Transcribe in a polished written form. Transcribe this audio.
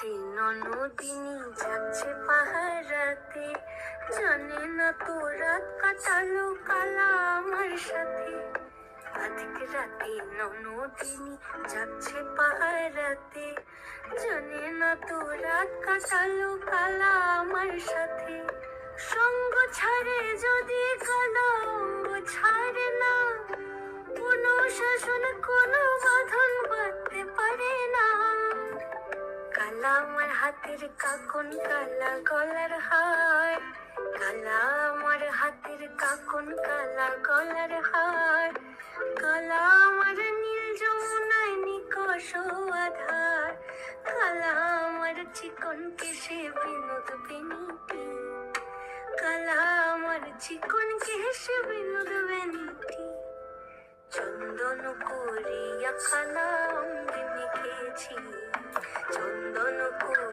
রাতে ননদিনী যাচ্ছে পাহারাতে, জানে না তো রাত কাটালো কালা আমার সাথে। আজকে রাতে ননদিনী যাচ্ছে পাহারাতে, জানে না তো রাত কাটালো কালা আমার সাথে। সঙ্গ ছাড়ে যদি কালা অঙ্গ ছাড়ে না, কোনো শাসন কোনো বাঁধন বাঁধতে পারে না। কালা আমার হাতের কাকন কালা গলার হার, কালা আমার হাতের কাকন কালা গলার হার, কালা আমার নীল যমুনায় নিকষ আধার, কালা আমার চিকন কেশে বিনোদ বেনিটি, কালা আমার চিকন কেশে বিনোদ বেনিটি। চন্দন করিয়া কালা অঙ্গে মেখেছি, চন্দন